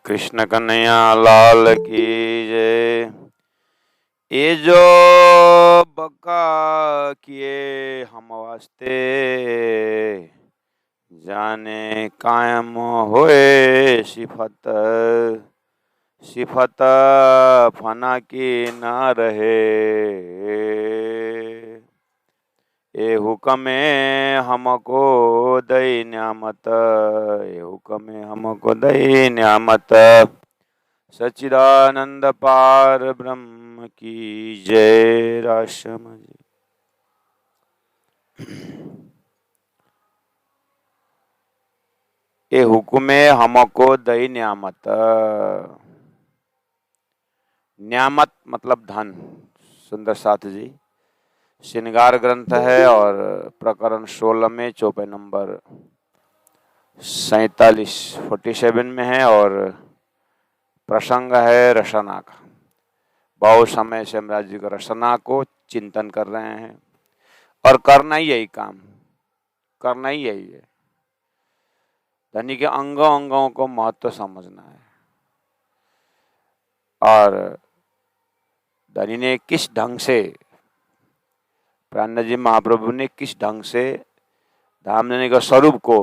कृष्ण कन्हैया लाल की जय। ये जो बका किए हम वास्ते, जाने कायम होए सिफत। सिफत फना की ना रहे, ए हुक्म हमको दई न्यामत। ए हुक्म हमको दई न्यामत। सच्चिदानंद पार ब्रह्म की जय। राशम जी। ये हुक्म हमको दई न्यामत। न्यामत मतलब धन। सुंदर साथ जी श्रृंगार ग्रंथ है और प्रकरण 16 में चौपाई नंबर 47 में है और प्रसंग है रसना का। बहुत समय से महाराज जी को रसना को चिंतन कर रहे हैं और करना ही यही काम, करना ही यही है। धनी के अंगों अंगों को महत्व समझना है और धनी ने किस ढंग से, प्राणनाथ जी महाप्रभु ने किस ढंग से धामधनी का स्वरूप को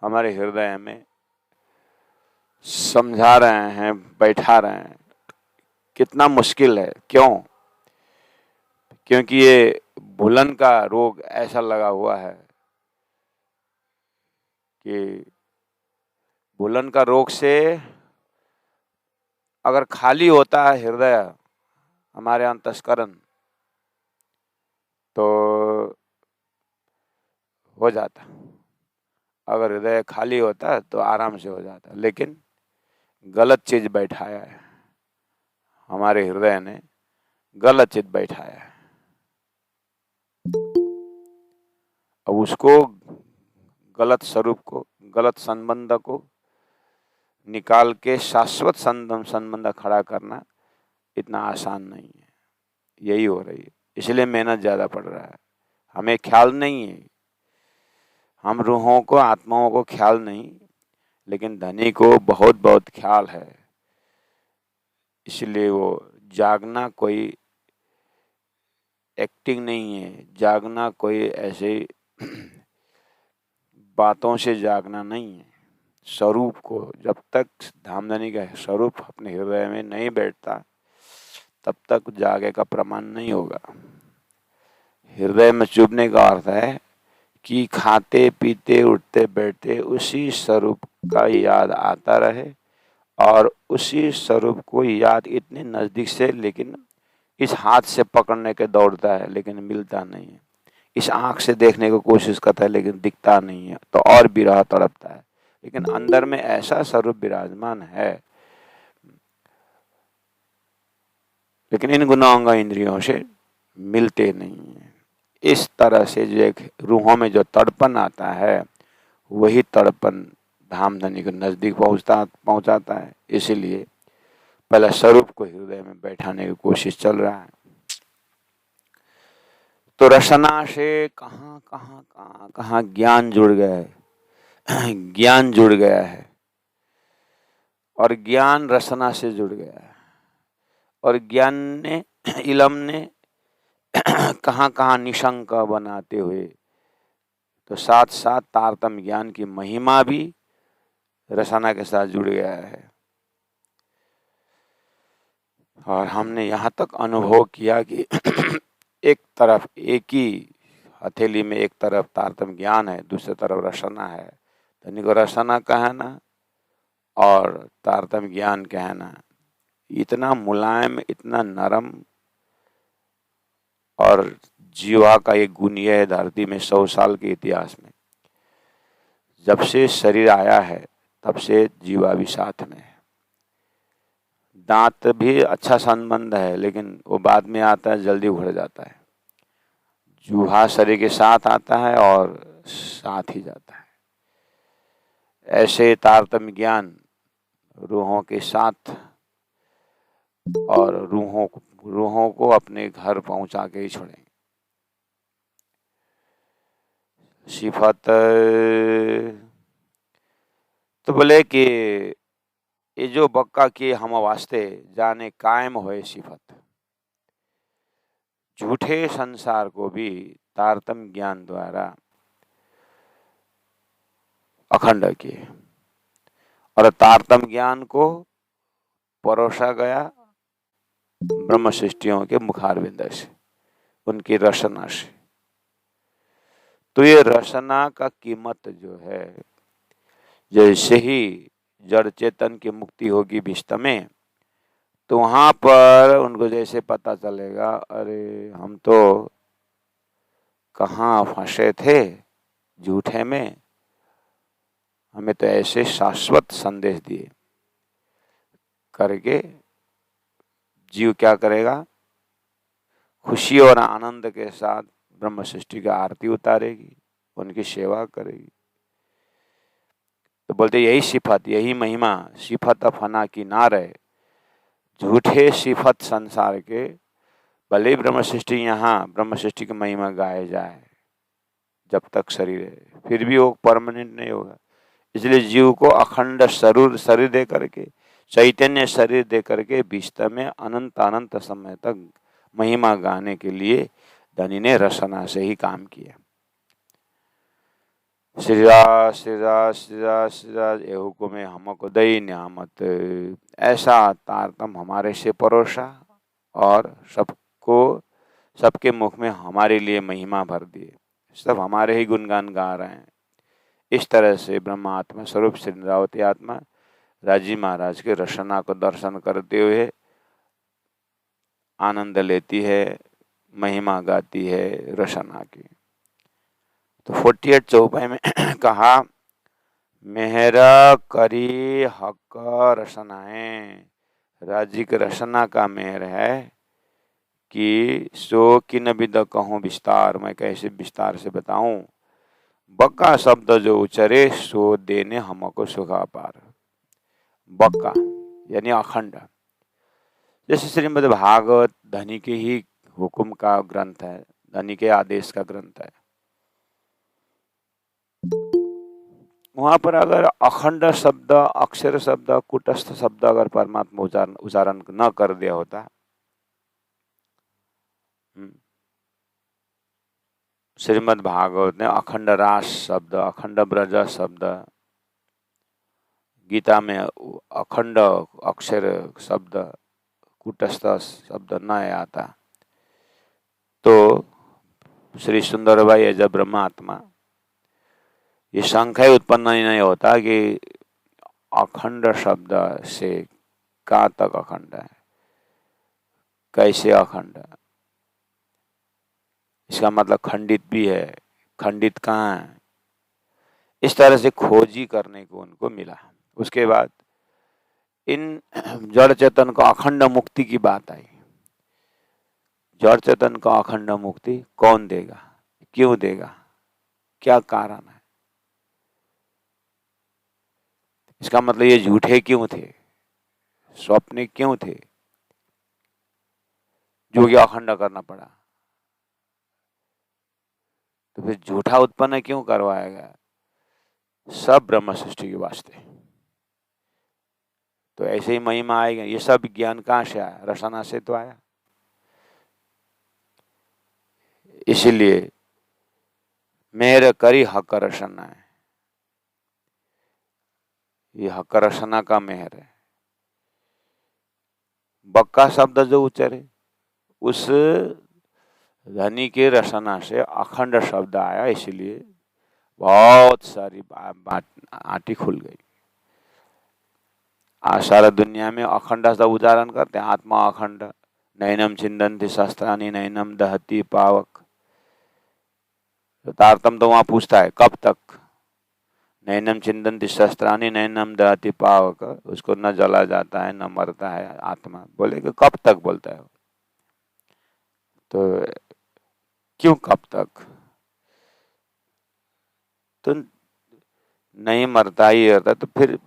हमारे हृदय में समझा रहे हैं, बैठा रहे हैं। कितना मुश्किल है, क्यों? क्योंकि ये भूलन का रोग ऐसा लगा हुआ है कि भूलन का रोग से अगर खाली होता है हृदय, हमारे अंतस्करण, तो हो जाता। अगर हृदय खाली होता तो आराम से हो जाता, लेकिन गलत चीज बैठाया है हमारे हृदय ने, गलत चीज बैठाया है। अब उसको, गलत स्वरूप को, गलत संबंध को निकाल के शाश्वत संबंध खड़ा करना इतना आसान नहीं है। यही हो रही है, इसलिए मेहनत ज्यादा पड़ रहा है। हमें ख्याल नहीं है, हम रूहों को, आत्माओं को ख्याल नहीं, लेकिन धनी को बहुत बहुत ख्याल है। इसलिए वो जागना कोई एक्टिंग नहीं है, जागना कोई ऐसे बातों से जागना नहीं है। स्वरूप को, जब तक धामधनी का स्वरूप अपने हृदय में नहीं बैठता तब तक जागे का प्रमाण नहीं होगा। हृदय में चुभने का अर्थ है कि खाते पीते उठते बैठते उसी स्वरूप का याद आता रहे और उसी स्वरूप को याद इतने नजदीक से, लेकिन इस हाथ से पकड़ने के दौड़ता है लेकिन मिलता नहीं है, इस आंख से देखने की कोशिश करता है लेकिन दिखता नहीं है, तो और विरह तड़पता है। लेकिन अंदर में ऐसा स्वरूप विराजमान है, लेकिन इन गुणांग इंद्रियों से मिलते नहीं है। इस तरह से जो एक रूहों में जो तड़पन आता है, वही तड़पन धामधनी को नजदीक पहुंचाता है। इसीलिए पहले स्वरूप को हृदय में बैठाने की कोशिश चल रहा है। तो रसना से कहाँ कहाँ कहाँ कहाँ ज्ञान जुड़ गया है, ज्ञान जुड़ गया है और ज्ञान रसना से जुड़ गया है। और ज्ञान ने, इलम ने कहाँ कहाँ निशंक बनाते हुए, तो साथ साथ तारतम्य ज्ञान की महिमा भी रसना के साथ जुड़ गया है। और हमने यहाँ तक अनुभव किया कि एक तरफ, एक ही हथेली में एक तरफ तारतम्य ज्ञान है, दूसरी तरफ रसना है। धनी को रसना कहना और तारतम्य ज्ञान कहना इतना मुलायम, इतना नरम, और जीवा का एक गुण यह है, धरती में 100 साल के इतिहास में जब से शरीर आया है तब से जीवा भी साथ में है। दांत भी अच्छा संबंध है, लेकिन वो बाद में आता है, जल्दी उखड़ जाता है। जूहा शरीर के साथ आता है और साथ ही जाता है। ऐसे तारतम्य ज्ञान रूहों के साथ और रूहों को अपने घर पहुंचा के ही छोड़ेंगे। सिफत तो बोले कि ये जो बक्का किए हम वास्ते जाने कायम होए सिफत, झूठे संसार को भी तारतम ज्ञान द्वारा अखंड किए और तारतम ज्ञान को परोसा गया ब्रह्म सृष्टियों के मुखारविंद से, उनकी रचना से। तो ये रचना का कीमत जो है, जैसे ही जड़ चेतन की मुक्ति होगी विश्व में, तो वहां पर उनको जैसे पता चलेगा, अरे हम तो कहाँ फंसे थे झूठे में, हमें तो ऐसे शाश्वत संदेश दिए करके जीव क्या करेगा, खुशी और आनंद के साथ ब्रह्म सृष्टि का आरती उतारेगी, उनकी सेवा करेगी। तो बोलते यही सिफत, यही महिमा, सिफत फना की ना रहे, झूठे सिफत संसार के, भले ही ब्रह्म सृष्टि यहाँ ब्रह्म सृष्टि की महिमा गाए जाए जब तक शरीर है, फिर भी वो परमानेंट नहीं होगा। इसलिए जीव को अखंड शरीर दे करके, चैतन्य शरीर दे करके विश्व में अनंत अनंत समय तक महिमा गाने के लिए धनी ने रचना से ही काम किया। श्री राज श्री राज श्री राज श्री राज ये हुक्म हमको दई न्यामत, ऐसा तारतम हमारे से परोसा और सबको, सबके मुख में हमारे लिए महिमा भर दिए, सब हमारे ही गुणगान गा रहे हैं। इस तरह से ब्रह्मात्मा स्वरूप श्री इंद्रावती आत्मा राजी महाराज के रचना को दर्शन करते हुए आनंद लेती है, महिमा गाती है रचना की। तो 48 चौपाई में कहा, मेहरा करी हक रचनाएं, राजी की रचना का मेहर है कि सो किन विद कहूँ विस्तार, मैं कैसे विस्तार से बताऊं। बक्का शब्द जो उचरे सो देने हमको सुखा पार। बक्का यानी अखंड, जैसे श्रीमद् भागवत धनी के ही हुक्म का ग्रंथ है, धनी के आदेश का ग्रंथ है। वहां पर अगर अखंड शब्द, अक्षर शब्द, कुटस्थ शब्द अगर परमात्मा उच्चारण न कर दिया होता, श्रीमद् भागवत ने अखंड रास शब्द, अखंड ब्रज शब्द, गीता में अखंड अक्षर शब्द, कुटस्थ शब्द न आता, तो श्री सुंदरबाई एज ब्रह्मात्मा ये शंका ही उत्पन्न ही नहीं होता कि अखंड शब्द से कहाँ तक अखंड है, कैसे अखंड है। इसका मतलब खंडित भी है, खंडित कहाँ है, इस तरह से खोजी करने को उनको मिला। उसके बाद इन जड़ चेतन को अखंड मुक्ति की बात आई। जड़ चेतन को अखंड मुक्ति कौन देगा, क्यों देगा, क्या कारण है। इसका मतलब ये झूठे क्यों थे, स्वप्न क्यों थे, जो कि अखंड करना पड़ा। तो फिर झूठा उत्पन्न क्यों करवाएगा, सब ब्रह्म सृष्टि के वास्ते। तो ऐसे ही महिमा आएगा। ये सब ज्ञान कहाँ से आया, रचना से तो आया। इसीलिए मेरे करी हक रचना है, ये हक रचना का मेहर है। बक्का शब्द जो उच्चरे, उस धनी के रचना से अखंड शब्द आया, इसलिए बहुत सारी आटी खुल गई। आज सारा दुनिया में अखंड शब्द उच्चारण करते हैं, आत्मा अखंड, नैनम छिंदन्ति शस्त्राणि नैनम दहति पावक। तो तारतम तो वहां पूछता है कब तक, नैनम छिंदन्ति शस्त्राणि नैनम दहति पावक, उसको न जला जाता है न मरता है आत्मा, बोले कि कब तक बोलता है। तो क्यों कब तक, तो नहीं मरता ही रहता, तो फिर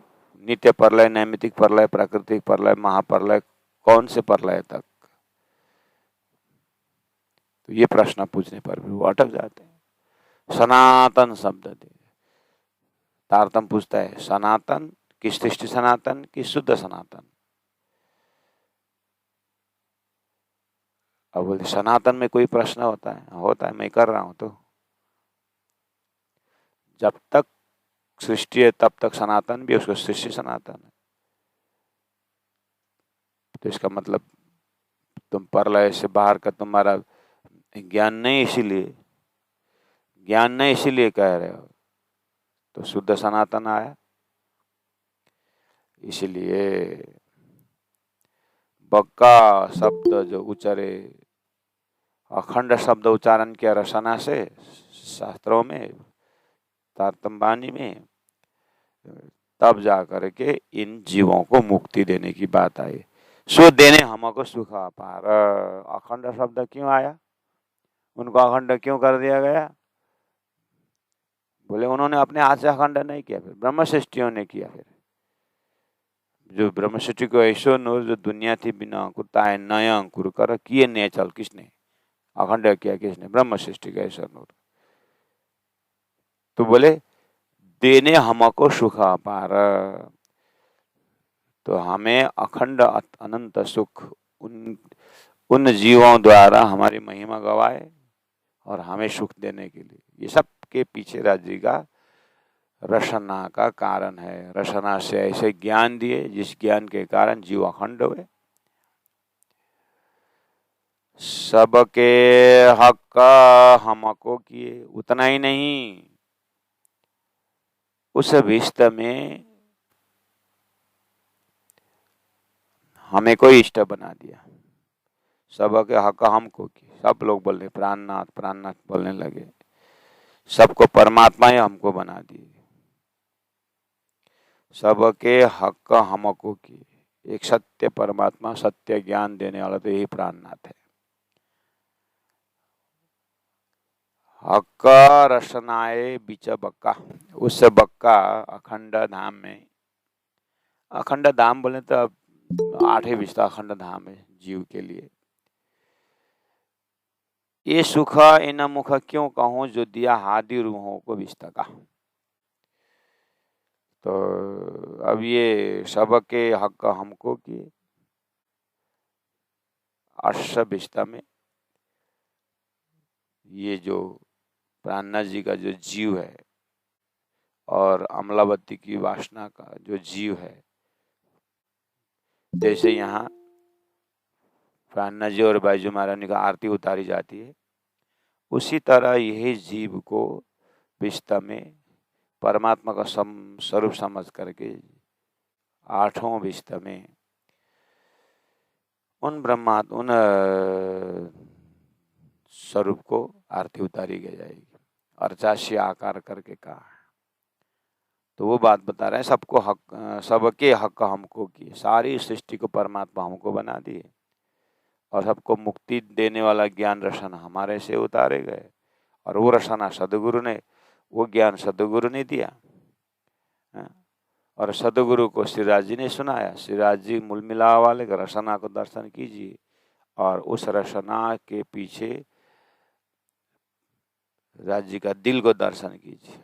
नित्य प्रलय, नैमितिक प्रलय, प्राकृतिक प्रलय, महाप्रलय, कौन से प्रलय तक। तो ये प्रश्न पूछने पर भी वो अटक जाते हैं। सनातन शब्द दे, तारतम पूछता है सनातन कि सृष्टि सनातन कि शुद्ध सनातन? अब बोलते सनातन में कोई प्रश्न होता है? होता है, मैं कर रहा हूं। तो जब तक सृष्टि है तब तक सनातन भी, उसको सृष्टि सनातन है। तो इसका मतलब तुम प्रलय से बाहर का तुम्हारा ज्ञान नहीं, इसीलिए कह रहे हो। तो शुद्ध सनातन आया, इसलिए बक्का शब्द जो उच्चारे, अखंड शब्द उच्चारण किया रसना से शास्त्रों में, तारतम्य में, तब जाकर के इन जीवों को मुक्ति देने की बात आई। सो देने हमको सुख अपार। अखंड शब्द क्यों आया? उनको अखंड क्यों कर दिया गया? बोले उन्होंने अपने हाथ से अखंड नहीं किया, फिर ब्रह्म सृष्टियों ने किया। फिर जो ब्रह्म सृष्टि को ऐसो नो, जो दुनिया थी बिना अंकुर ताए नए अंकुर कर किए नेचल, किसने अखंड किया? किसने? ब्रह्म सृष्टि का ऐसा नूर। तो बोले देने हमको सुख अपार, तो हमें अखंड अनंत सुख उन जीवों द्वारा हमारी महिमा गवाए और हमें सुख देने के लिए। ये सब के पीछे राज्य का रसना का कारण है। रसना से ऐसे ज्ञान दिए जिस ज्ञान के कारण जीव अखंड हुए। सबके हक हमको किए, उतना ही नहीं, उस विस्त में हमें कोई इष्ट बना दिया। सबके हक हमको किए। सब लोग बोल रहे प्राणनाथ प्राणनाथ बोलने लगे। सबको परमात्मा ही हमको बना दिए। सबके हक हमको किए। एक सत्य परमात्मा, सत्य ज्ञान देने वाला तो यही प्राणनाथ है। हक रसनाए बीच बक्का, उस बक्का अखंड धाम में, अखंड धाम बोले तो अब 8 विस्ता अखंड धाम है जीव के लिए। ये सुख इन मुख क्यों कहूं, जो दिया हादि रूहों को विस्ता का। तो अब ये सबके हक हमको किए। 8 विस्ता में ये जो प्राणनाथ जी का जो जीव है और अमलावती की वासना का जो जीव है, जैसे यहाँ प्राणनाथ जी और बैजू महारानी का आरती उतारी जाती है, उसी तरह यही जीव को विस्ता में परमात्मा का स्वरूप समझ करके 8वें विस्ता में उन स्वरूप को आरती उतारी गई जाएगी। अर्चाशी आकार करके कहा। तो वो बात बता रहे हैं, सबको हक, सबके हक हमको किए। सारी सृष्टि को परमात्मा हमको बना दिए और सबको मुक्ति देने वाला ज्ञान रसना हमारे से उतारे गए। और वो रसना सदगुरु ने, वो ज्ञान सदगुरु ने दिया। और सदगुरु को श्रीराज जी ने सुनाया। श्रीराज जी मूल मिला वाले रसना को दर्शन कीजिए और उस रसना के पीछे राज जी का दिल को दर्शन कीजिए।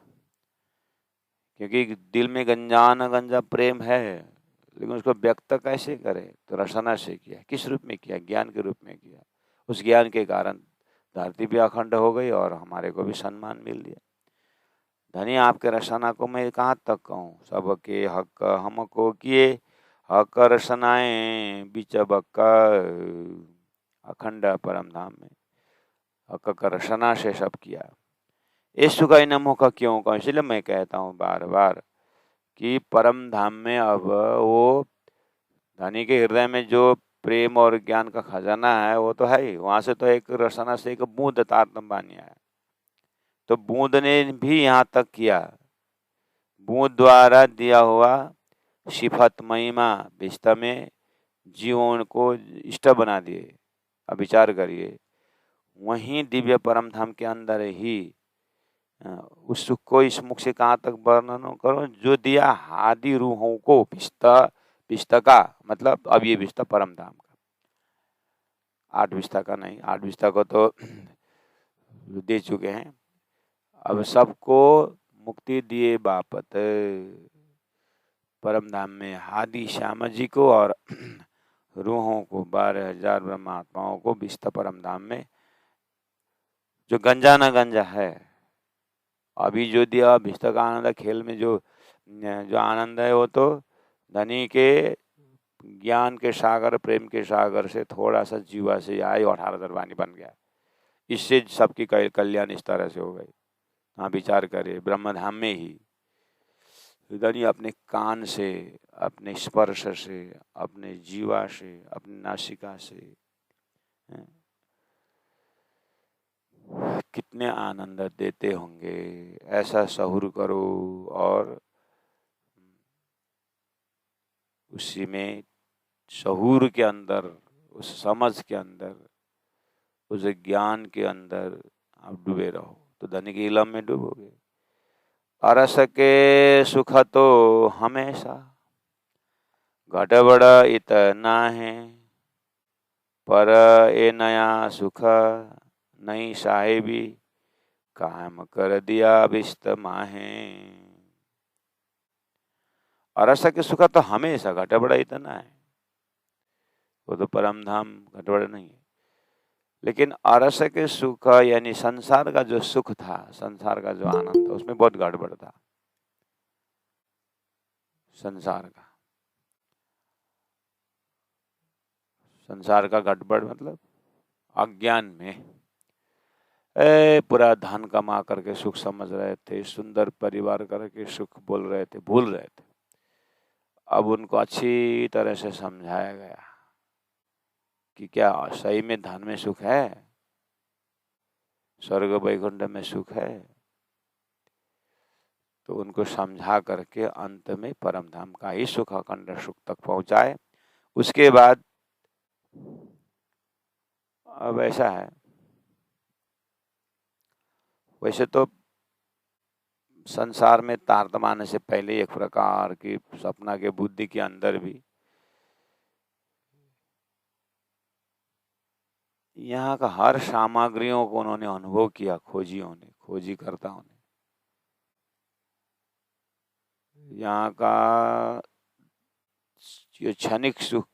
क्योंकि दिल में गंजा प्रेम है, लेकिन उसको व्यक्त कैसे करे? तो रसना से किया। किस रूप में किया? ज्ञान के रूप में किया। उस ज्ञान के कारण धरती भी अखंड हो गई और हमारे को भी सम्मान मिल गया। धनी आपके रसना को मैं कहाँ तक कहूँ। सबके हक हमको किए, हक रसनाए बीच बक्का, अखंड परम धाम में हक का रसना से सब किया। इस का नमो का क्यों कहूँ? इसलिए मैं कहता हूँ बार बार कि परम धाम में अब वो धनी के हृदय में जो प्रेम और ज्ञान का खजाना है वो तो है ही। वहां से तो एक रसना से एक बूंद तारतम्य आया। तो बूंद ने भी यहाँ तक किया। बूंद द्वारा दिया हुआ सिफत महिमा विस्ता में जीवों को इष्ट बना दिए। अब विचार करिए, वहीं दिव्य परम धाम के अंदर ही उस सुख को इस मुख से कहाँ तक वर्णन करो, जो दिया हादि रूहों को विस्ता का, मतलब अब ये विस्ता परम धाम का, 8 विस्ता का नहीं। 8 विस्ता को तो दे चुके हैं। अब सबको मुक्ति दिए बापत, परम धाम में हादि श्याम जी को और रूहों को 12,000 ब्रह्मात्माओं को विष्ट परम धाम में जो गंजा न गंजा है, अभी जो दिया विष्ट का आनंद खेल में जो जो आनंद है वो तो धनी के ज्ञान के सागर प्रेम के सागर से थोड़ा सा जीवा से आए 18 वाणी बन गया। इससे सबकी कल्याण इस तरह से हो गई। हाँ, विचार करे ब्रह्मधाम में ही धनी अपने कान से, अपने स्पर्श से, अपने जीवा से, अपनी नासिका से कितने आनंद देते होंगे। ऐसा सहूर करो और उसी में सहूर के अंदर, उस समझ के अंदर, उस ज्ञान के अंदर आप डूबे रहो तो धनी के इलम में डूबोगे। अरस के सुख तो हमेशा घट बड़ा इतना है, पर ए नया सुख नहीं साहेबी काम कर दिया विस्त माहे। अरस के सुख तो हमेशा घट बड़ा इतना है, वो तो परम धाम घट बड़ा नहीं है। लेकिन अरस के सुख यानी संसार का जो सुख था, संसार का जो आनंद था, उसमें बहुत गड़बड़ था। संसार का गड़बड़ मतलब अज्ञान में पूरा धन कमा करके सुख समझ रहे थे, सुंदर परिवार करके सुख बोल रहे थे, भूल रहे थे। अब उनको अच्छी तरह से समझाया गया कि क्या सही में धन में सुख है, स्वर्ग वैकुंठ में सुख है। तो उनको समझा करके अंत में परम धाम का ही सुख, अखंड सुख तक पहुंचाए। उसके बाद अब ऐसा है, वैसे तो संसार में तारतम आने से पहले एक प्रकार की सपना के बुद्धि के अंदर भी यहाँ का हर सामग्रियों को उन्होंने अनुभव किया, खोजीकर्ताओं ने। यहाँ का ये क्षणिक सुख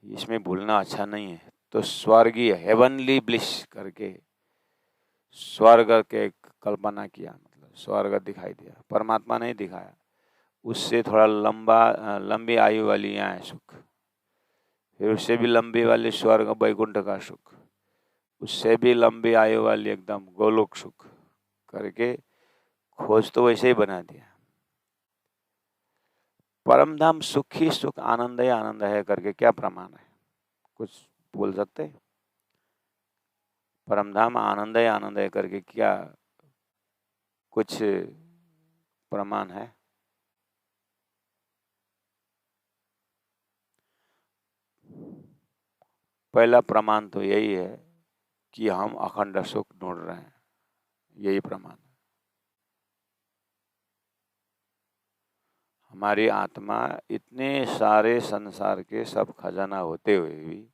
इसमें भूलना अच्छा नहीं है। तो स्वर्गीय हेवनली ब्लिस करके स्वर्ग के कल्पना किया, मतलब स्वर्ग दिखाई दिया, परमात्मा नहीं दिखाया। उससे थोड़ा लंबी आयु वाली यहाँ है सुख, फिर उससे भी लंबी वाली स्वर्ग वैकुंठ का सुख, उससे भी लंबी आयु वाली एकदम गोलोक सुख करके खोज तो वैसे ही बना दिया। परम धाम सुख ही सुख, आनंद ही आनंद है करके क्या प्रमाण है? कुछ बोल सकते? परम धाम आनंद ही आनंद है करके क्या कुछ प्रमाण है? पहला प्रमाण तो यही है कि हम अखंड सुख ढूंढ रहे हैं, यही प्रमाण है। हमारी आत्मा इतने सारे संसार के सब खजाना होते हुए भी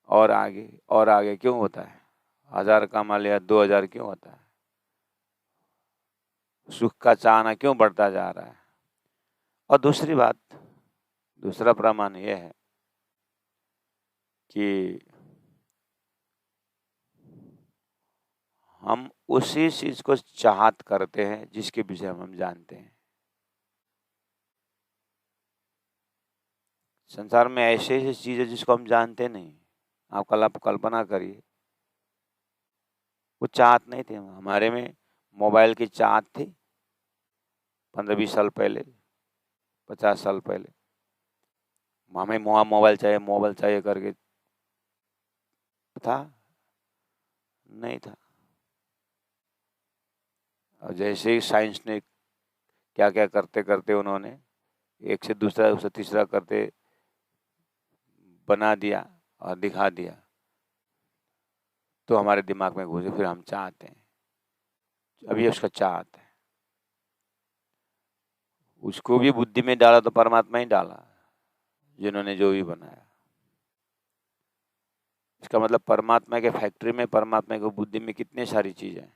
और आगे क्यों होता है? 1000 कमा लिया 2000 क्यों होता है? सुख का चाहना क्यों बढ़ता जा रहा है? और दूसरी बात, दूसरा प्रमाण यह है कि हम उसी चीज को चाहत करते हैं जिसके विषय हम जानते हैं। संसार में ऐसे ऐसी चीज है जिसको हम जानते नहीं। आप कल्पना करिए, वो चाहत नहीं थे हमारे में। मोबाइल की चाहत थी 15-20 साल पहले, 50 साल पहले। हमें मोबाइल चाहिए करके था? नहीं था। और जैसे ही साइंस ने क्या क्या करते करते उन्होंने एक से दूसरा उससे तीसरा करते बना दिया और दिखा दिया, तो हमारे दिमाग में घुसे, फिर हम चाहते हैं। अभी उसका चाहत है, उसको भी बुद्धि में डाला तो परमात्मा ही डाला, जिन्होंने जो भी बनाया। इसका मतलब परमात्मा के फैक्ट्री में, परमात्मा की बुद्धि में कितनी सारी चीजें हैं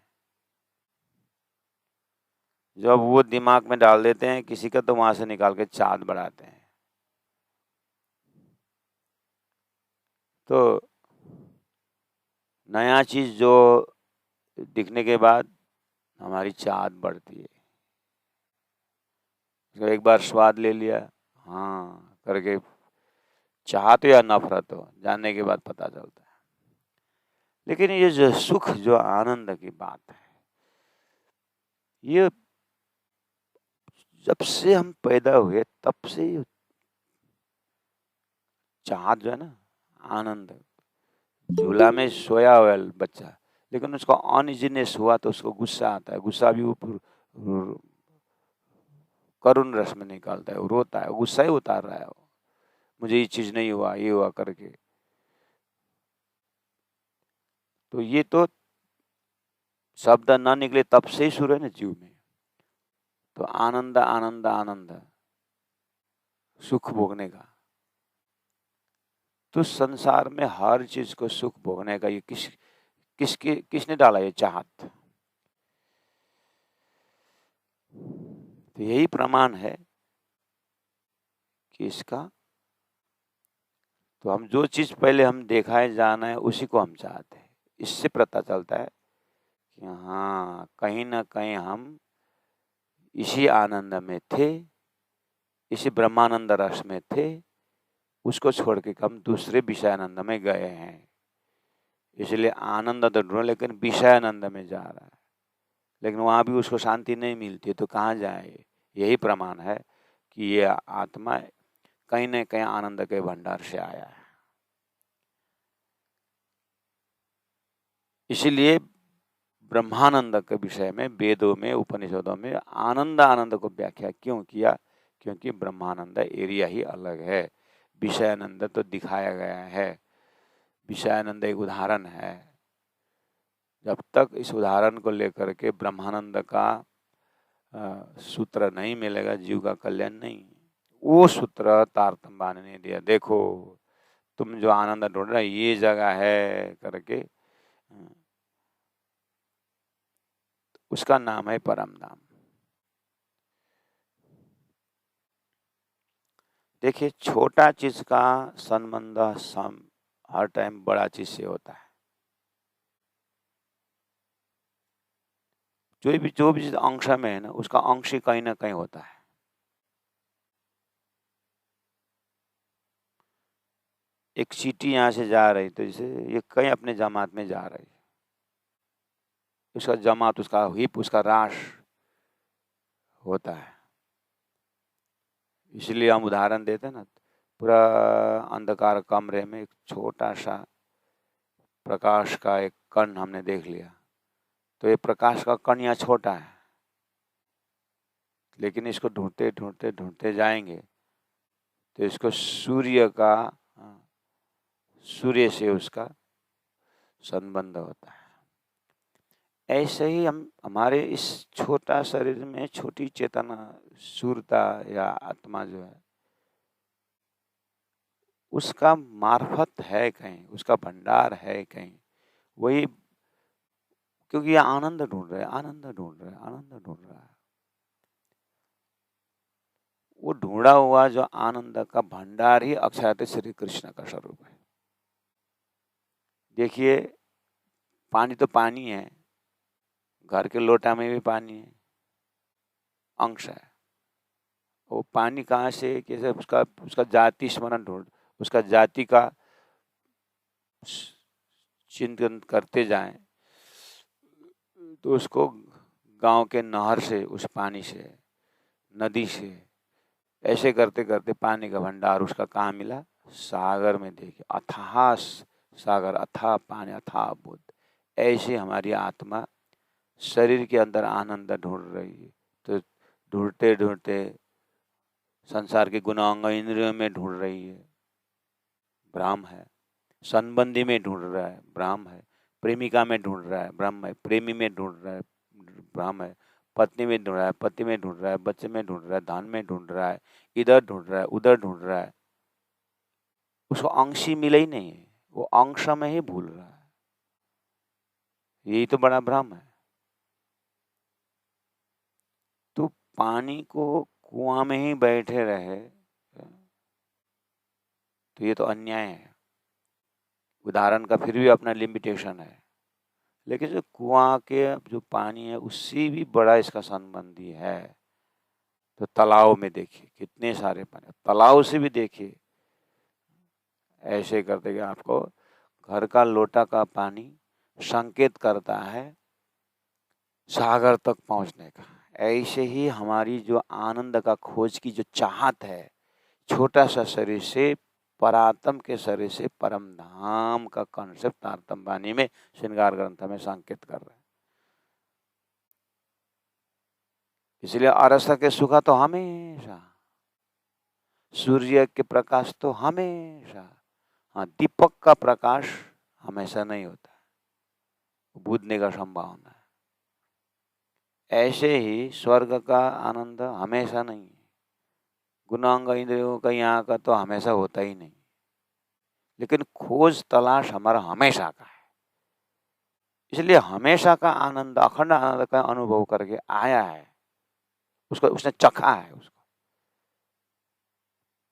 जब वो दिमाग में डाल देते हैं किसी का, तो वहां से निकाल के चाँद बढ़ाते हैं। तो नया चीज जो दिखने के बाद हमारी चाहत बढ़ती है। तो एक बार स्वाद ले लिया, हाँ करके, चाहत हो या नफरत हो, जानने के बाद पता चलता है। लेकिन ये जो सुख, जो आनंद की बात है, ये जब से हम पैदा हुए तब से ये चाहत जो है ना, आनंद, झूला में सोया हुआ है बच्चा, लेकिन उसका अनइजीनेस हुआ तो उसको गुस्सा आता है, गुस्सा भी ऊपर करुण रस में निकालता है, वो रोता है, गुस्सा ही उतार रहा है वो, मुझे ये चीज नहीं हुआ, ये हुआ करके। तो ये तो शब्द न निकले तब से ही शुरू है ना जीव में। तो आनंद आनंद आनंद, सुख भोगने का, तो संसार में हर चीज को सुख भोगने का ये किसने डाला ये चाहत? तो यही प्रमाण है कि इसका, तो हम जो चीज पहले हम देखा है, जाना है, उसी को हम चाहते हैं। इससे पता चलता है कि हाँ, कहीं ना कहीं हम इसी आनंद में थे, इसी ब्रह्मानंद रस में थे, उसको छोड़ के हम दूसरे विषयानंद में गए हैं। इसलिए आनंद तो ढूंढ, लेकिन विषयानंद में जा रहा है, लेकिन वहां भी उसको शांति नहीं मिलती, तो कहाँ जाए? यही प्रमाण है कि ये आत्मा कहीं न कहीं आनंद के भंडार से आया है। इसीलिए ब्रह्मानंद के विषय में वेदों में, उपनिषदों में आनंद आनंद को व्याख्या क्यों किया? क्योंकि ब्रह्मानंद एरिया ही अलग है, विषयानंद तो दिखाया गया है। विषयानंद एक उदाहरण है। जब तक इस उदाहरण को लेकर के ब्रह्मानंद का सूत्र नहीं मिलेगा, जीव का कल्याण नहीं। वो सूत्र तारतम्य ने दिया, देखो तुम जो आनंद ढूंढ रहे ये जगह है करके, उसका नाम है परम धाम। देखिए, छोटा चीज का संबंध हर टाइम बड़ा चीज से होता है। जो भी चीज अंश में है ना, उसका अंश ही कहीं ना कहीं होता है। एक चींटी यहाँ से जा रही, तो जैसे ये कहीं अपने जमात में जा रही, उसका जमात, उसका हिप, उसका राश होता है। इसलिए हम उदाहरण देते हैं ना, पूरा अंधकार कमरे में एक छोटा सा प्रकाश का एक कण हमने देख लिया, तो ये प्रकाश का कण यहाँ छोटा है, लेकिन इसको ढूंढते ढूंढते ढूंढते जाएंगे तो इसको सूर्य से उसका संबंध होता है। ऐसे ही हम हमारे इस छोटा शरीर में छोटी चेतना, सूरता या आत्मा जो है, उसका मार्फत है कहीं, उसका भंडार है कहीं। वही, क्योंकि ये आनंद ढूंढ रहे, आनंद ढूंढ रहे, आनंद ढूंढ रहा है। वो ढूंढा हुआ जो आनंद का भंडार ही अक्षरत श्री कृष्ण का स्वरूप है। देखिए, पानी तो पानी है, घर के लोटा में भी पानी है, अंश है। वो पानी कहाँ से, कैसे, उसका उसका जाति स्मरण ढूंढ, उसका जाति का चिंतन करते जाएं तो उसको गांव के नहर से, उस पानी से, नदी से, ऐसे करते करते पानी का भंडार उसका कहाँ मिला? सागर में। देखिए, अथाह सागर, अथाह पानी, अथाह बुद्ध। ऐसे हमारी आत्मा शरीर के अंदर आनंद ढूंढ रही है। तो ढूंढते ढूंढते संसार के गुणांग इंद्रियों में ढूंढ रही है, ब्रह्म है। संबंधी में ढूंढ रहा है, ब्रह्म है। प्रेमिका में ढूंढ रहा है, ब्रह्म है। प्रेमी में ढूंढ रहा है, ब्रह्म है। पत्नी में ढूंढ रहा है, पति में ढूंढ रहा है, बच्चे में ढूंढ रहा है, धन में ढूंढ रहा है, इधर ढूंढ रहा है, उधर ढूंढ रहा है। उसको अंश ही मिला ही नहीं है, वो अंश में ही भूल रहा है। यही तो बड़ा भ्रम है। पानी को कुआं में ही बैठे रहे तो ये तो अन्याय है। उदाहरण का फिर भी अपना लिमिटेशन है, लेकिन जो कुआं के जो पानी है उससे भी बड़ा इसका संबंधी है। तो तालाब में देखिए कितने सारे पानी, तालाब से भी देखिए ऐसे करते कि आपको घर का लोटा का पानी संकेत करता है सागर तक पहुंचने का। ऐसे ही हमारी जो आनंद का खोज की जो चाहत है, छोटा सा शरीर से परात्म के शरीर से परम धाम का कॉन्सेप्ट तारतम वाणी में श्रृंगार ग्रंथ में संकेत कर रहे हैं। इसलिए अरस के सुख तो हमेशा, सूर्य के प्रकाश तो हमेशा, हाँ दीपक का प्रकाश हमेशा नहीं होता, बुझने का संभावना है। ऐसे ही स्वर्ग का आनंद हमेशा नहीं है, गुणांग इंद्रियों का यहाँ का तो हमेशा होता ही नहीं, लेकिन खोज तलाश हमारा हमेशा का है। इसलिए हमेशा का आनंद, अखंड आनंद का अनुभव करके आया है, उसको उसने चखा है उसको।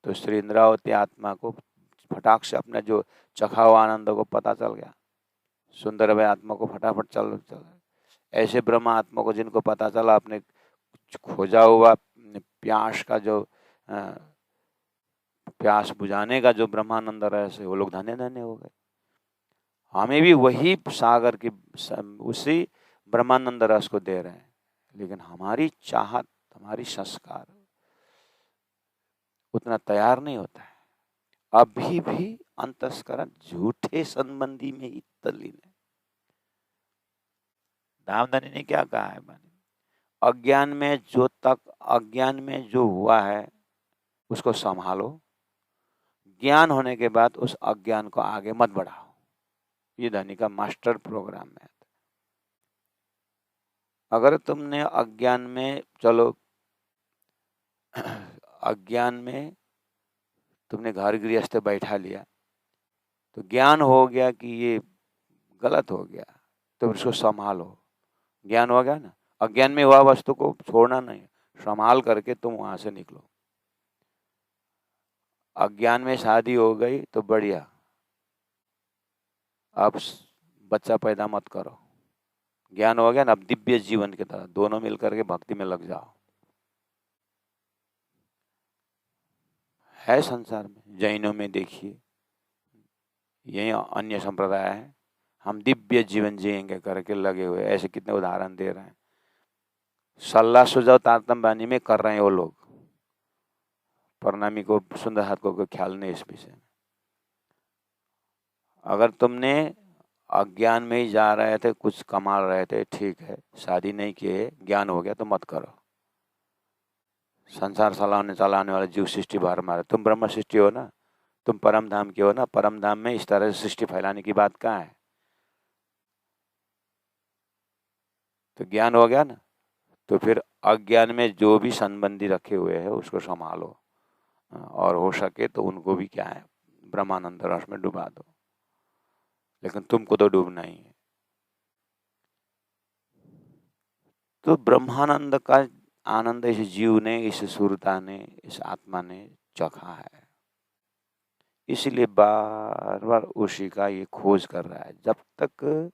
तो श्री इंद्रावती आत्मा को फटाक से अपने जो चखा हुआ आनंद को पता चल गया, सुंदर भाई आत्मा को फटाफट चल ऐसे ब्रह्म आत्मा को जिनको पता चला अपने खोजा हुआ प्यास का जो प्यास बुझाने का जो ब्रह्मानंद रहस्य, वो लोग धन्य धन्य हो गए। हमें भी वही सागर की उसी ब्रह्मानंद रस को दे रहे हैं, लेकिन हमारी चाहत, हमारी संस्कार उतना तैयार नहीं होता है। अभी भी अंतस्करण झूठे संबंधी में ही तल्लीन है। धामधनी ने क्या कहा है? अज्ञान में जो हुआ है उसको संभालो, ज्ञान होने के बाद उस अज्ञान को आगे मत बढ़ाओ। ये धनी का मास्टर प्रोग्राम है। अगर तुमने अज्ञान में, चलो अज्ञान में तुमने घर गृहस्थ बैठा लिया तो ज्ञान हो गया कि ये गलत हो गया, तो उसको संभालो। ज्ञान हो गया ना, अज्ञान में हुआ वस्तु को छोड़ना नहीं, संभाल करके तुम वहां से निकलो। अज्ञान में शादी हो गई तो बढ़िया, अब बच्चा पैदा मत करो। ज्ञान हो गया ना, अब दिव्य जीवन की तरह दोनों मिलकर के भक्ति में लग जाओ। है संसार में, जैनों में देखिए, यही अन्य संप्रदाय है, हम दिव्य जीवन जिएंगे करके लगे हुए, ऐसे कितने उदाहरण दे रहे हैं। सल्ला सुझाव तारतम वाणी में कर रहे हैं वो लोग, प्रणामी को, सुंदर हाथ को ख्याल नहीं इस विषय में। अगर तुमने अज्ञान में ही जा रहे थे, कुछ कमा रहे थे, ठीक है, शादी नहीं किए, ज्ञान हो गया तो मत करो। संसार चलाने वाला जीव सृष्टि बाहर मारे, तुम ब्रह्म सृष्टि हो ना, तुम परम धाम के हो ना, परम धाम में इस तरह से सृष्टि फैलाने की बात कहाँ है? तो ज्ञान हो गया ना, तो फिर अज्ञान में जो भी संबंधी रखे हुए हैं उसको संभालो, और हो सके तो उनको भी क्या है, ब्रह्मानंद रस में डुबा दो, लेकिन तुमको तो डूबना ही है। तो ब्रह्मानंद का आनंद इस जीव ने, इस सुरता ने, इस आत्मा ने चखा है, इसलिए बार बार उसी का ये खोज कर रहा है। जब तक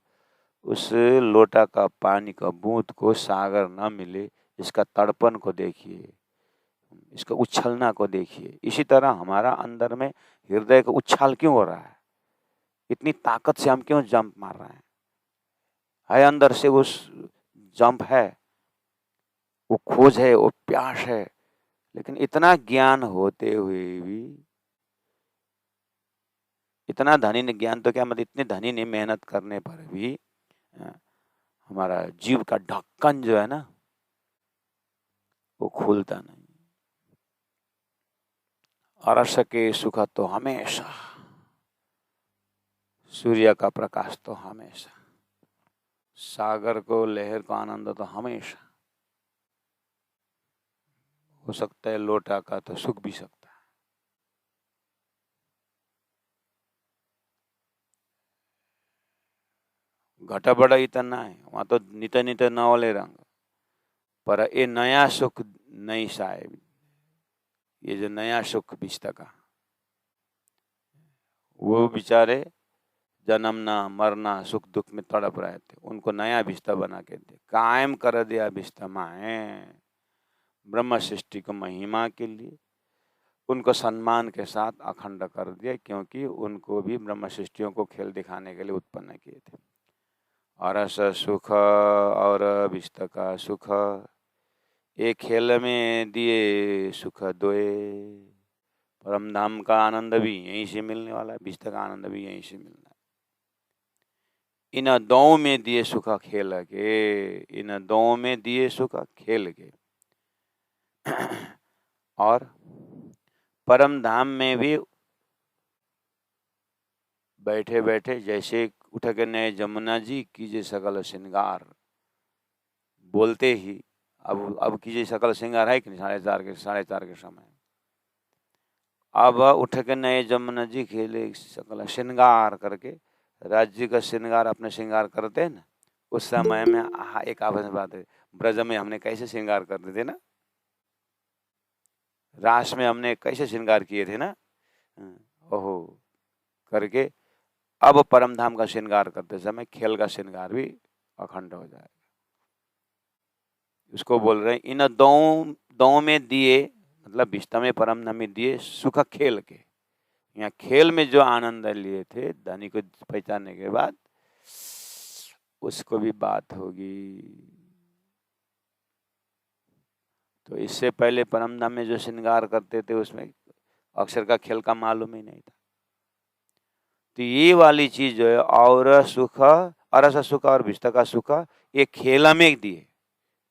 उस लोटा का पानी का बूंद को सागर न मिले, इसका तड़पन को देखिए, इसका उछलना को देखिए। इसी तरह हमारा अंदर में हृदय का उछाल क्यों हो रहा है, इतनी ताकत से हम क्यों जंप मार रहे हैं? है अंदर से उस जंप है, वो खोज है, वो प्यास है, लेकिन इतना ज्ञान होते हुए भी, इतना धनी ने ज्ञान तो क्या, मतलब इतने धनी ने मेहनत करने पर भी हमारा जीव का ढक्कन जो है ना, वो खुलता नहीं। अरस के सुख तो हमेशा, सूर्य का प्रकाश तो हमेशा, सागर को, लहर को आनंद तो हमेशा। हो सकता है लोटा का तो सुख भी सकता है। घटा बड़ा इतना है, वहां तो नित नित नवले रंग, पर ये नया सुख नहीं साहेब, ये जो नया सुख बिस्ता का, वो बेचारे जन्मना मरना सुख दुख में तड़प रहे थे, उनको नया बिस्ता बना के दे, कायम कर दिया बिस्ता माए ब्रह्म सृष्टि को महिमा के लिए, उनको सम्मान के साथ अखंड कर दिया, क्योंकि उनको भी ब्रह्म सृष्टियों को खेल दिखाने के लिए उत्पन्न किए थे। अरस सुख और बिस्ता का सुख, एक खेल में दिए सुख दोए, परम धाम का आनंद भी यहीं से मिलने वाला है, बिस्ता का आनंद भी यहीं से मिलना है। इन दो में दिए सुख खेल के, इन दो में दिए सुख खेल के। और परम धाम में भी बैठे बैठे जैसे उठ के नए जमुना जी कीजिए सकल श्रृंगार, बोलते ही अब कीजिए सकल श्रृंगार है कि नहीं, 4:30 के समय, अब उठ के नए जमुना जी खेले सकल श्रृंगार करके, राज्य का श्रृंगार अपने श्रृंगार करते हैं ना, उस समय में एक आपस में बात है, ब्रज में हमने कैसे श्रृंगार करते थे ना, रास में हमने कैसे श्रृंगार किए थे ना, ओहो करके अब परम धाम का श्रृंगार करते समय खेल का श्रृंगार भी अखंड हो जाएगा। उसको बोल रहे हैं इन दो में दिए, मतलब विष्टा में परम धाम में दिए सुख खेल के। यहाँ खेल में जो आनंद लिए थे धनी को पहचानने के बाद, उसको भी बात होगी। तो इससे पहले परम धाम में जो श्रृंगार करते थे उसमें अक्षर का खेल का मालूम ही नहीं था। तो ये वाली चीज जो है और सुख, अरस सुख और विष्टा का सुख, ये खेल में दिए।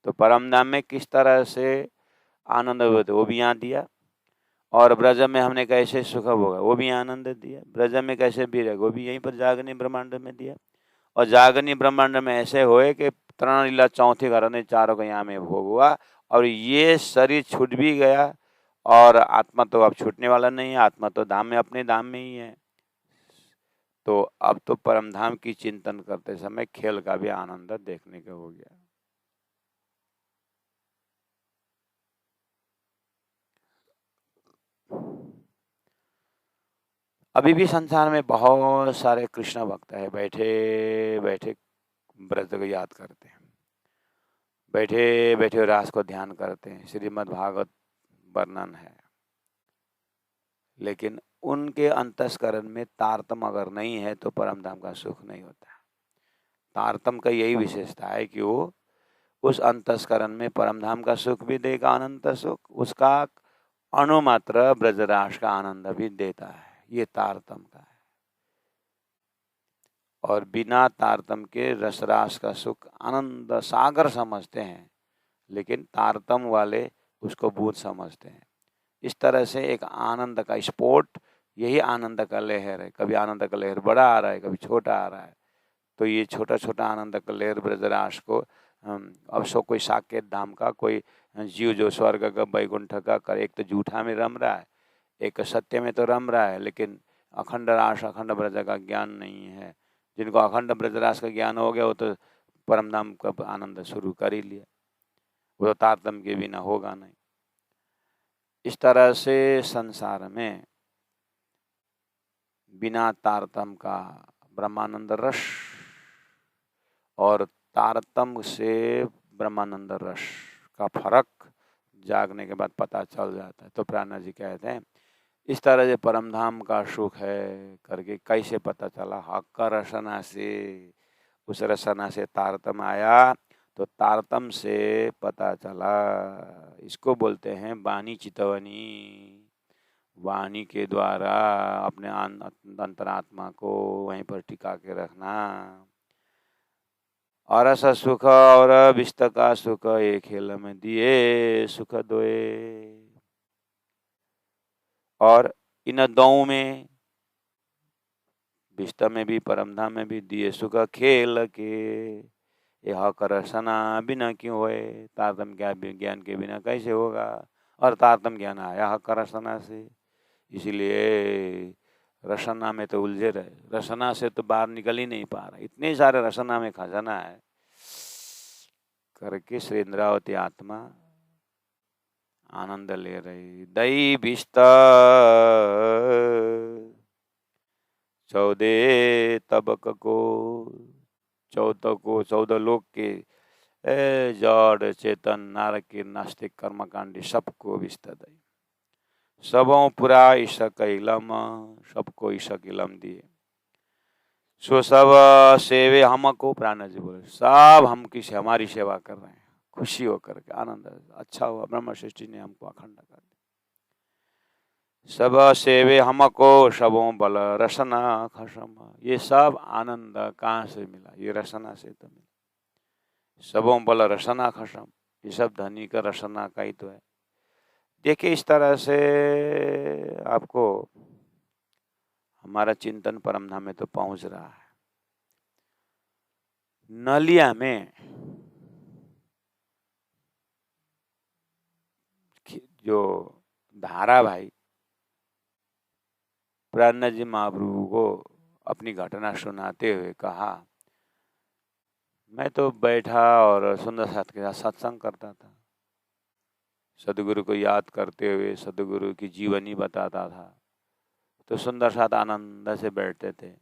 तो परम धाम में किस तरह से आनंद हुए थे वो भी यहाँ दिया, और ब्रज में हमने कैसे सुख होगा वो भी आनंद दिया, ब्रज में कैसे भी रहेगा वो भी यहीं पर जागनी ब्रह्मांड में दिया। और जागनी ब्रह्मांड में ऐसे होए कि तरण लीला चौथी घर ने चारों का यहाँ में भोग हुआ, और ये शरीर छूट भी गया, और आत्मा तो अब छूटने वाला नहीं है, आत्मा तो धाम में अपने धाम में ही है। तो अब तो परम धाम की चिंतन करते समय खेल का भी आनंद देखने को हो गया। अभी भी संसार में बहुत सारे कृष्ण भक्त है, बैठे बैठे ब्रज को याद करते हैं, बैठे बैठे रास को ध्यान करते हैं, श्रीमद् भागवत वर्णन है, लेकिन उनके अंतस्करण में तारतम अगर नहीं है तो परम धाम का सुख नहीं होता। तारतम का यही विशेषता है कि वो उस अंतस्करण में परम धाम का सुख भी देगा, अनंत सुख, उसका अणुमात्र ब्रजराज का आनंद भी देता है, ये तारतम का है। और बिना तारतम के रसरास का सुख आनंद सागर समझते हैं, लेकिन तारतम वाले उसको बूंद समझते हैं। इस तरह से एक आनंद का स्पोर्ट, यही आनंद का लहर है। कभी आनंद का लहर बड़ा आ रहा है, कभी छोटा आ रहा है। तो ये छोटा छोटा आनंद का लहर ब्रजराज को अब सो कोई साकेत धाम का, कोई जीव जो स्वर्ग का बैकुंठ का कर, एक तो झूठा में रम रहा है, एक सत्य में तो रम रहा है, लेकिन अखंड रास अखंड ब्रज का ज्ञान नहीं है। जिनको अखंड ब्रजरास का ज्ञान हो गया वो तो परम धाम का आनंद शुरू कर ही लिया, वो तो तारतम के बिना होगा नहीं। इस तरह से संसार में बिना तारतम का ब्रह्मानंद रस और तारतम से ब्रह्मानंद रस का फर्क जागने के बाद पता चल जाता है। तो प्राणा जी कहते हैं इस तरह से परम धाम का सुख है करके कैसे पता चला, हक रसना से, उस रसना से तारतम आया, तो तारतम से पता चला। इसको बोलते हैं वाणी चितवनी। वाणी के द्वारा अपने अंतरात्मा को वहीं पर टिका के रखना। अरस सुख और विष्ट का सुख एक खेल में दिए सुख दोए। और इन दो में, विष्ट में भी परम धाम में भी दिए सुख खेल के। यह करसना बिना क्यों होए, तारतम ज्ञान के बिना कैसे होगा, और तारतम ज्ञान आया करसना से। इसीलिए रसना में तो उलझे रहे, रसना से तो बाहर निकल ही नहीं पा रहा। इतने सारे रसना में खजाना है, करके श्री इंद्रावती आत्मा आनंद ले रही। दई बिस्तर 14 तबक को, 14 लोक के जड़ चेतन नारकीर नास्तिक कर्मकांडी सबको विस्तर दई। सबों पूरा ईशक इलम, सबको ईशक इलम दिए। सो सब सेवे हमको, प्राण जी बोले सब हम किसी हमारी सेवा कर रहे हैं, खुशी होकर के आनंद। अच्छा हुआ ब्रह्म सृष्टि ने हमको अखंड कर दिया। सब सेवे हमको, सबों बल रसना खसम। ये सब आनंद कहाँ से मिला? ये रसना से तो मिला। सबों बल रसना खसम, ये सब धनी का रसना का ही तो है। देखिए इस तरह से आपको हमारा चिंतन परमधाम में तो पहुंच रहा है। नलिया में जो धारावाही प्राणनाथ जी महाप्रभु को अपनी घटना सुनाते हुए कहा, मैं तो बैठा और सुंदर साथ के साथ सत्संग करता था, सदगुरु को याद करते हुए सदगुरु की जीवनी बताता था, तो सुंदर साथ आनंद से बैठते थे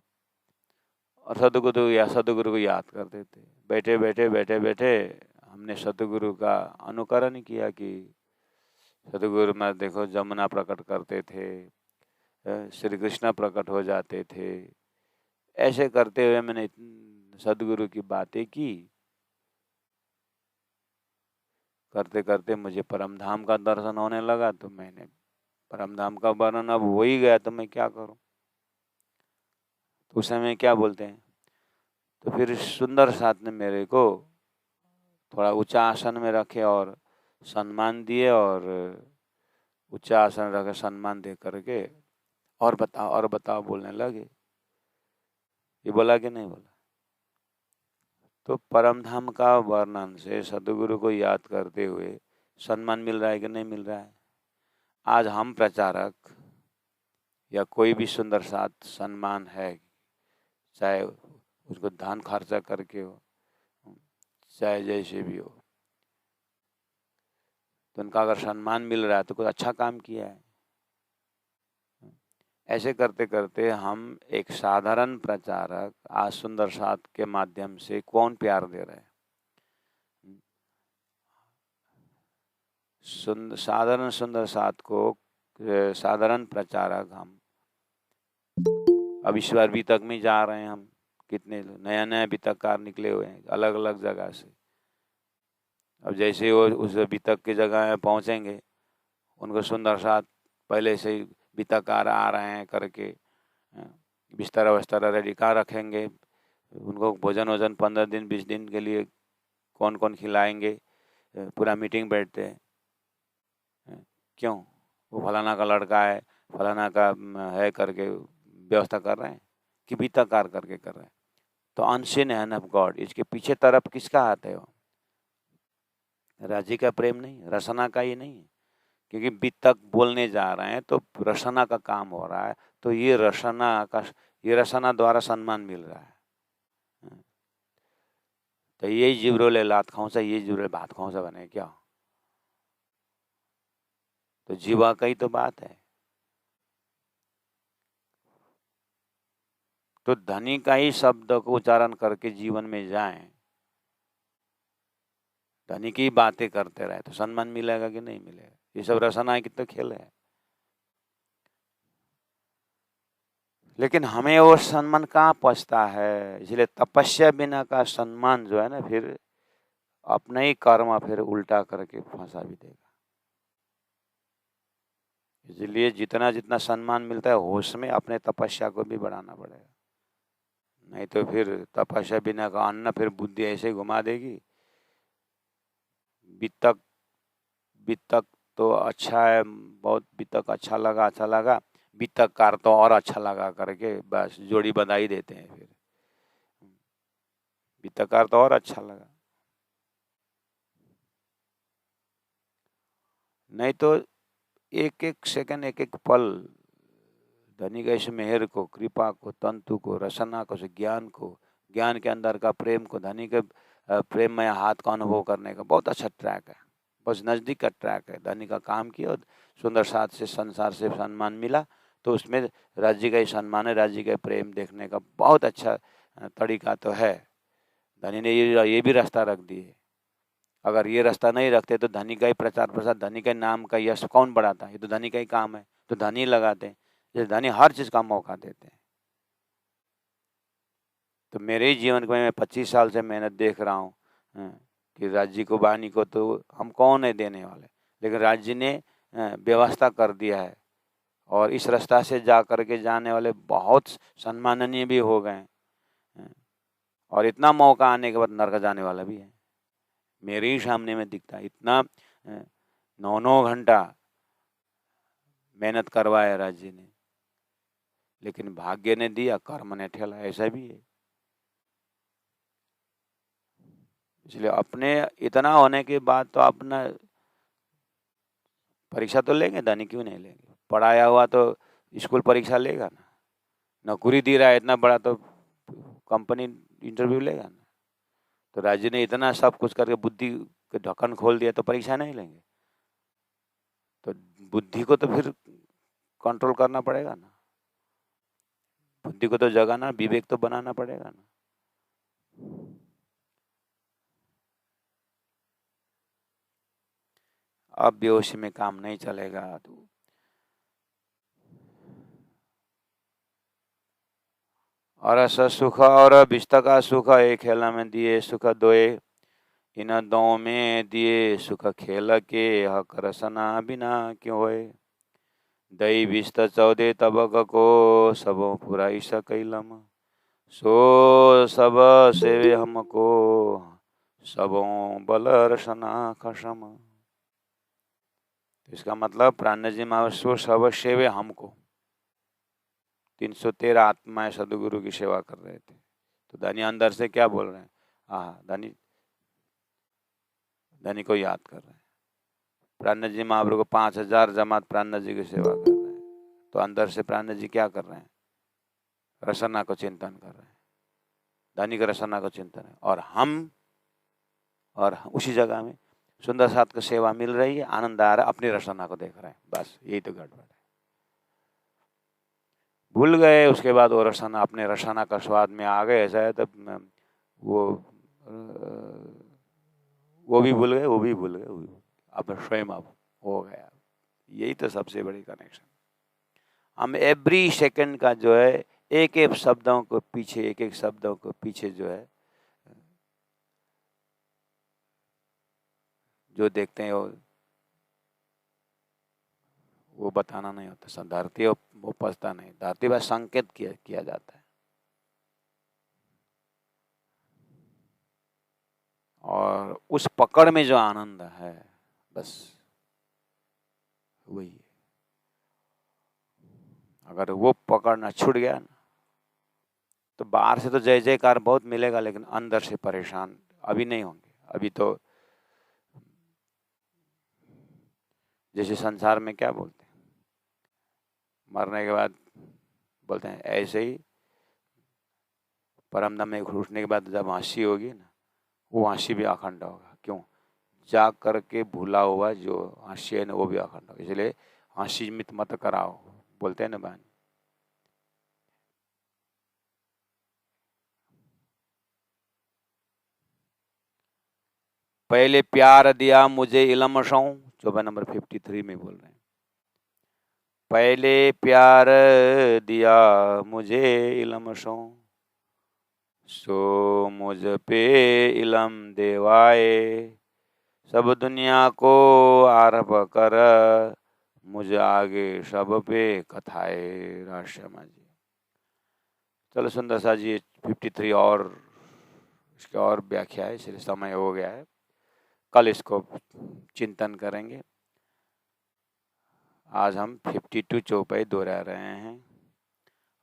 और सदगुरु को याद करते थे। बैठे बैठे हमने सदगुरु का अनुकरण किया कि सदगुरु में देखो जमुना प्रकट करते थे, श्री कृष्ण प्रकट हो जाते थे। ऐसे करते हुए मैंने सदगुरु की बातें की। करते करते मुझे परमधाम का दर्शन होने लगा, तो मैंने परमधाम का वर्णन अब हो ही गया, तो मैं क्या करूं? तो उस समय क्या बोलते हैं, तो फिर सुंदर साथ ने मेरे को थोड़ा ऊंचा आसन में रखे और सम्मान दिए, और ऊंचा आसन रखे सम्मान दे करके और बताओ बोलने लगे। ये बोला कि नहीं बोला? तो परमधाम का वर्णन से सदगुरु को याद करते हुए सम्मान मिल रहा है कि नहीं मिल रहा है? आज हम प्रचारक या कोई भी सुंदर साथ सम्मान है, चाहे उसको धन खर्चा करके हो, चाहे जैसे भी हो, तो उनका अगर सम्मान मिल रहा है तो कुछ अच्छा काम किया है। ऐसे करते करते हम एक साधारण प्रचारक आज सुंदर साथ के माध्यम से कौन प्यार दे रहे हैं? साधारण सुंदर साथ को साधारण प्रचारक हम अब ईश्वर बीतक में जा रहे हैं। हम कितने नया नया बीतककार निकले हुए हैं अलग अलग जगह से। अब जैसे वो उस बीतक की जगह में पहुंचेंगे, उनको सुंदर साथ पहले से ही बीतककार आ रहे हैं करके बिस्तर वस्तर रेडी कहाँ रखेंगे, उनको भोजन वोजन 15 दिन 20 दिन के लिए कौन कौन खिलाएंगे, पूरा मीटिंग बैठते हैं। क्यों? वो फलाना का लड़का है, फलाना का है करके व्यवस्था कर रहे हैं कि बीतकार करके कर रहे हैं? तो अनसीन हैंड ऑफ गॉड, इसके पीछे तरफ किसका हाथ है? वो राजी का प्रेम नहीं, रसना का ही नहीं है। क्योंकि बीतक बोलने जा रहे हैं तो रसना का काम हो रहा है, तो ये रसना द्वारा सम्मान मिल रहा है। तो यही जिब्रोले लात खाउँछ, ये जिब्रोले भात खाउँछ भने क्या? तो जीवा का ही तो बात है। तो धनी का ही शब्द को उच्चारण करके जीवन में जाएं, धनी की बातें करते रहे तो सम्मान मिलेगा कि नहीं मिलेगा? ये सब रसना की तो खेल है। लेकिन हमें वो सम्मान कहाँ पहुँचता है? इसलिए तपस्या बिना का सम्मान जो है ना, फिर अपने ही कर्म फिर उल्टा करके फंसा भी देगा। इसलिए जितना जितना सम्मान मिलता है होश में अपने तपस्या को भी बढ़ाना पड़ेगा, नहीं तो फिर तपस्या बिना का अन्न फिर बुद्धि ऐसे ही घुमा देगी। बीतक तो अच्छा है, बहुत बीतक अच्छा लगा, बीतक कार तो और अच्छा लगा करके बस जोड़ी बधाई देते हैं। फिर बीतक कार तो और अच्छा लगा, नहीं तो एक एक सेकंड एक एक पल धनी का इस मेहर को, कृपा को, तंतु को, रसना को, ज्ञान को, ज्ञान के अंदर का प्रेम को, धनी के प्रेममय हाथ का अनुभव करने का बहुत अच्छा ट्रैक है, बस नज़दीक का ट्रैक है। धनी का काम किया और सुंदर साथ से संसार से सम्मान मिला, तो उसमें राज्य का ही सम्मान है, राज्य का प्रेम देखने का बहुत अच्छा तरीका तो है। धनी ने ये भी रास्ता रख दिए। अगर ये रास्ता नहीं रखते तो धनी का ही प्रचार प्रसार, धनी के नाम का यश कौन बढ़ाता? ये तो धनी का ही काम है, तो धनी लगाते हैं। जैसे धनी हर चीज़ का मौका देते हैं। तो मेरे ही जीवन में मैं 25 साल से मेहनत देख रहा हूँ कि राज्य को, वाणी को तो हम कौन है देने वाले, लेकिन राज्य ने व्यवस्था कर दिया है और इस रास्ता से जा कर के जाने वाले बहुत सम्माननीय भी हो गए और इतना मौका आने के बाद नरक जाने वाला भी है। मेरे ही सामने में दिखता है। इतना 9-9 घंटा मेहनत करवाया राज्य ने, लेकिन भाग्य ने दिया, कर्म ने ठेला, ऐसा भी है। इसलिए अपने इतना होने के बाद तो अपना परीक्षा तो लेंगे, धनी क्यों नहीं लेंगे? पढ़ाया हुआ तो स्कूल परीक्षा लेगा ना, नौकरी दे रहा है इतना बड़ा तो कंपनी इंटरव्यू लेगा ना। तो राज्य ने इतना सब कुछ करके बुद्धि के ढक्कन खोल दिया तो परीक्षा नहीं लेंगे? तो बुद्धि को तो फिर कंट्रोल करना पड़ेगा ना, बुद्धि को तो जगाना, विवेक तो बनाना पड़ेगा ना। अब बेहोशी में काम नहीं चलेगा। तो और रस सुख और विस्त का सुख, एक खेला में दिए सुख दोए, इन दो में दिए सुख खेल के, हक रसना बिना क्यों होए। दई विस्त 14 तबक को, सबो पुराई सकैलम, सो सब सेवे हमको, सबो बल रसना खसम। इसका मतलब प्राण जी महाविष्णु सब सेवे हमको, 313 आत्माएं सदगुरु की सेवा कर रहे थे। तो धनी अंदर से क्या बोल रहे हैं? हाँ, धनी धनी को याद कर रहे हैं। प्राण जी महाप्रभु को 5000 जमात प्राण जी की सेवा कर रहे हैं, तो अंदर से प्राण जी क्या कर रहे हैं? रसना को चिंतन कर रहे हैं। धनी का रसना को चिंतन है, और उसी जगह में सुंदर साथ को सेवा मिल रही है, आनंद आ रहा है, अपनी रसना को देख रहे हैं। बस यही तो गड़बड़ है। भूल गए, उसके बाद वो रसना, अपने रसना का स्वाद में आ गए, ऐसा है तब वो भी भूल गए, वो भी भूल गए, अब स्वयं अब हो गया। यही तो सबसे बड़ी कनेक्शन। हम एवरी सेकंड का जो है, एक एक शब्दों को पीछे, एक एक शब्दों को पीछे जो है, जो देखते हैं वो बताना नहीं होता। धरती वो पछता नहीं, धरती पर संकेत किया जाता है। और उस पकड़ में जो आनंद है, बस वही है। अगर वो पकड़ना छूट गया ना, तो बाहर से तो जय जयकार बहुत मिलेगा, लेकिन अंदर से परेशान अभी नहीं होंगे। अभी तो जैसे संसार में क्या बोलते हैं, मरने के बाद बोलते हैं ऐसे ही परमधाम में घुसने के बाद जब हंसी होगी ना, वो हंसी भी अखंड होगा। क्यों? जाग करके भूला हुआ जो हंसी है ना, वो भी अखंड होगा। इसलिए हंसी मित मत कराओ, बोलते हैं ना बहन। पहले प्यार दिया मुझे इलम सौ, चौबा नंबर 53 में बोल रहे हैं। पहले प्यार दिया मुझे इलम सौ, सो मुझ पे इलम देवाए, सब दुनिया को आरभ कर, मुझे आगे सब पे कथाए। राष्ट्रमा जी, चलो सुंदर सा जी 53 और इसके और व्याख्या है, इसलिए समय हो गया है, कल इसको चिंतन करेंगे। आज हम 52 चौपाई दोहरा रहे हैं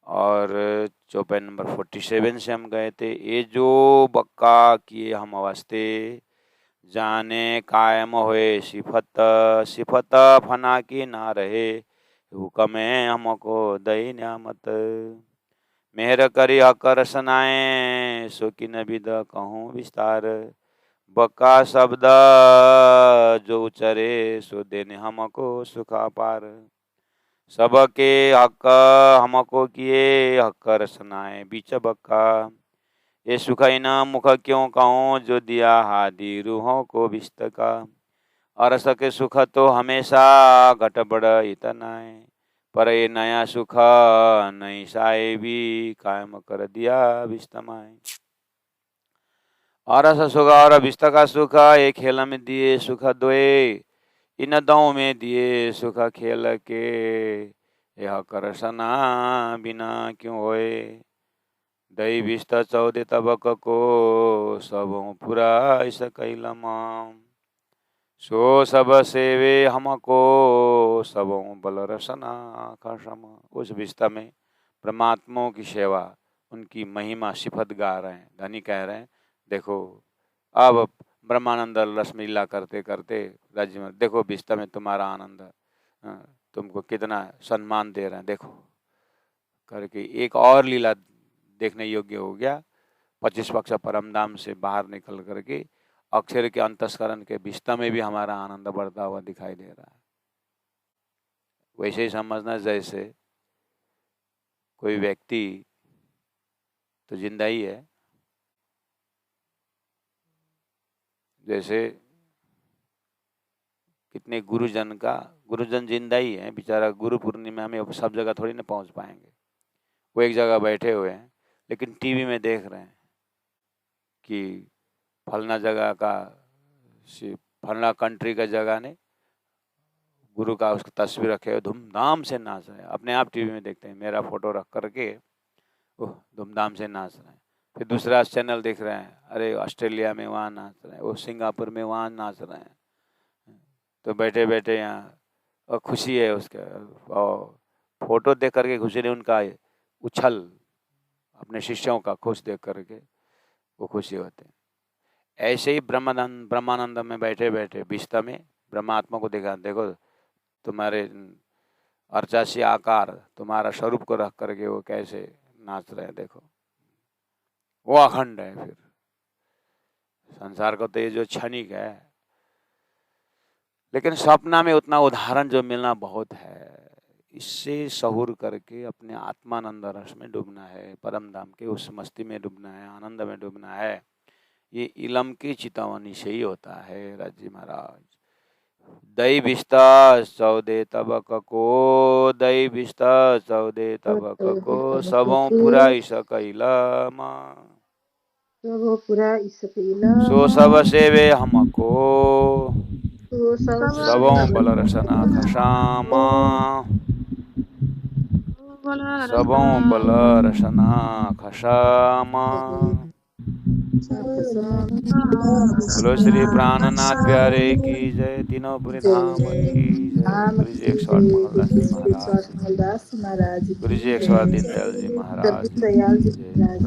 और चौपाई नंबर 47 से हम गए थे। ये जो बक्का किए हम अवस्थे, जाने कायम होए सिफत, सिफत फना की ना रहे, हुक्म हमको दई न्यामत। मेहर करी हकर सनाए, सो किन विद कहूँ विस्तार। बका शब्द जो उचरे, सो देने हमको सुख अपार। सबके हक हमको किए, हकर सनाए बीच बका। ये सुख इन मुख क्यों कहूँ, जो दिया हादि रूहों को विस्त का। अरस के सुख तो हमेशा घट बढ़ इतनाए, पर ये नया सुख नहीं साए भी, कायम कर दिया विस्तमाए। अरस सुख और विस्त का सुख, एक खेल में दिए सुख दोए। इन दौ में दिए सुख खेल के, यह कर सना बिना क्यों होए। दई विस्त 14 तबक को, सबों पूरा इस कैलमा। सो सब सेवे हमको, सबों बल रसना का सम। उस विस्ता में परमात्माओं की सेवा, उनकी महिमा सिफत गा रहे हैं। धनी कह रहे हैं, देखो अब ब्रह्मानंद रसलीला करते करते राज्य में, देखो विस्ता में तुम्हारा आनंद, तुमको कितना सम्मान दे रहे हैं, देखो करके एक और लीला देखने योग्य हो गया। 25 पक्ष परमधाम से बाहर निकल करके अक्षर के अंतस्करण के विस्ता में भी हमारा आनंद बढ़ता हुआ दिखाई दे रहा है। वैसे ही समझना जैसे कोई व्यक्ति तो जिंदा ही है, जैसे कितने गुरुजन जिंदा ही है बेचारा। गुरु पूर्णिमा में सब जगह थोड़ी ना पहुंच पाएंगे। वो एक जगह बैठे हुए हैं, लेकिन टीवी में देख रहे हैं कि फलना जगह का, फलना कंट्री का जगह ने गुरु का उसका तस्वीर रखे हुए धूमधाम से नाच रहे हैं। अपने आप टीवी में देखते हैं, मेरा फोटो रख करके वो धूमधाम से नाच रहे हैं। फिर दूसरा चैनल देख रहे हैं, अरे ऑस्ट्रेलिया में वहाँ नाच रहे हैं, वो सिंगापुर में वहाँ नाच रहे हैं। तो बैठे बैठे यहाँ और खुशी है उसका, और फोटो देख करके खुशी नहीं, उनका उछल अपने शिष्यों का खुश देख करके वो खुशी होते हैं। ऐसे ही ब्रह्मानंद में बैठे बैठे विस्ता में ब्रह्मात्मा को देखा, देखो तुम्हारे अर्चासी आकार, तुम्हारा स्वरूप को रख करके वो कैसे नाच रहे हैं, देखो वो अखंड है। फिर संसार को तो ये जो क्षणिक है, लेकिन सपना में उतना उदाहरण जो मिलना बहुत है। इससे सहूर करके अपने आत्मानंद रस में डूबना है, परम धाम के उस मस्ती में डूबना है, आनंद में डूबना है। ये इलम की चितावनी से ही होता है। राजी महाराज दई बिस्ता 14 तबक को, दई बिस्ता 14 तबक को, सबों पूरा इस कैलमा। सो सब सेवे हमको, सबों बल रसना खशामा। सबों बल रसना खशामा। बोलो श्री प्राणनाथ प्यारे की जय, तीनों पुरी धाम की जय। गुरु जी 108 मंगलदास जी महाराज, गुरु जी 108 दीनदयाल जी महाराज की जय।